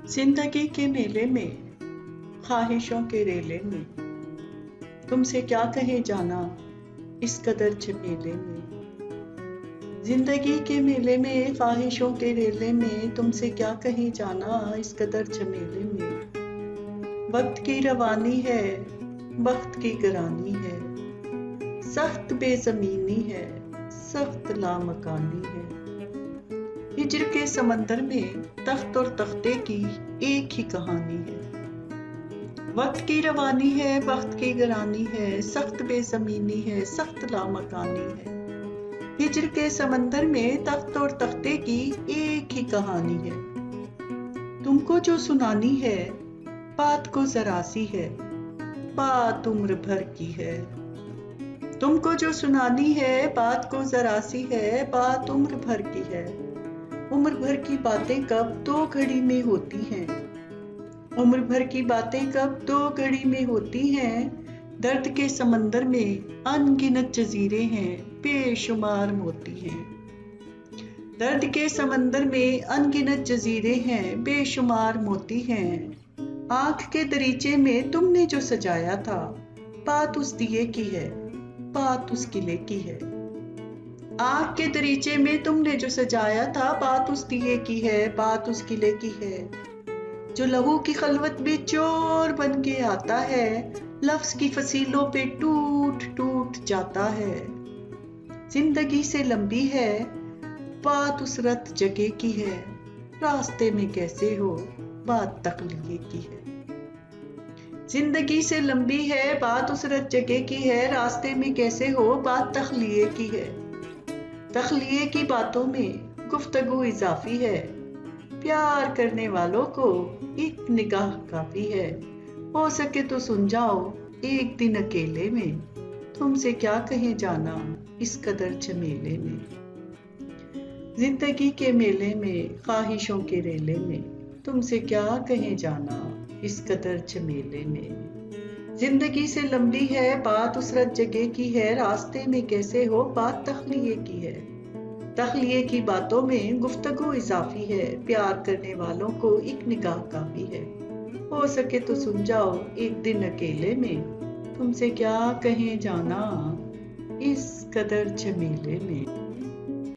जिंदगी के मेले में, ख्वाहिशों के रेले में, तुमसे क्या कहे जाना इस कदर झमेले में। जिंदगी के मेले में, ख्वाहिशों के रेले में, तुमसे क्या कहे जाना इस कदर झमेले में। वक्त की रवानी है, वक्त की गरानी है, सख्त बेज़मीनी है, सख्त लामकानी है। हिज्र के समंदर में तख्त और तख्ते की एक ही कहानी है। वक्त की रवानी है, वक्त की गरानी है, सख्त बेज़मीनी है, सख्त लामकानी है। हिज्र के समंदर में तख्त और तख्ते की एक ही कहानी है। तुमको जो सुनानी है, बात को जरा सी है, बात उम्र भर की है। तुमको जो सुनानी है, बात को जरा सी है, बात उम्र भर की है। उम्र भर की बातें कब दो घड़ी में होती हैं, उम्र भर की बातें कब दो घड़ी में होती हैं। दर्द के समंदर में अनगिनत जजीरे हैं, बेशुमार मोती हैं। दर्द के समंदर में अनगिनत जजीरे हैं, बेशुमार मोती हैं। आँख के दरीचे में तुमने जो सजाया था, बात उस दिए की है, बात उस किले की है। आँख के दरीचे में तुमने जो सजाया था, बात उस दिए की है, बात उस किले की है। जो लहू की खलवत में चोर बन के आता है, लफ्ज की फसीलों पे टूट टूट जाता है। जिंदगी से लंबी है, बात उस रत जगह की है, रास्ते में कैसे हो, बात तख्लिए की है। जिंदगी से लंबी है, बात उस रत जगह की है, रास्ते में कैसे हो, बात तख्लिए की है। तख्लिए की बातों में गुफ्तगू इजाफी है, प्यार करने वालों को एक निगाह काफी है। हो सके तो सुन जाओ एक दिन अकेले में, तुमसे क्या कहे जाना इस कदर झमेले में। जिंदगी के मेले में, ख्वाहिशों के रेले में, तुमसे क्या कहे जाना इस कदर झमेले में। जिंदगी से लंबी है, बात उस रत जगह की है, रास्ते में कैसे हो, बात तख्लिए की है। तख्लिए की बातों में गुफ्तगू इजाफी है, प्यार करने वालों को एक निगाह काफी है। हो सके तो सुन जाओ एक दिन अकेले में, तुमसे क्या कहे जाना इस कदर झमेले में।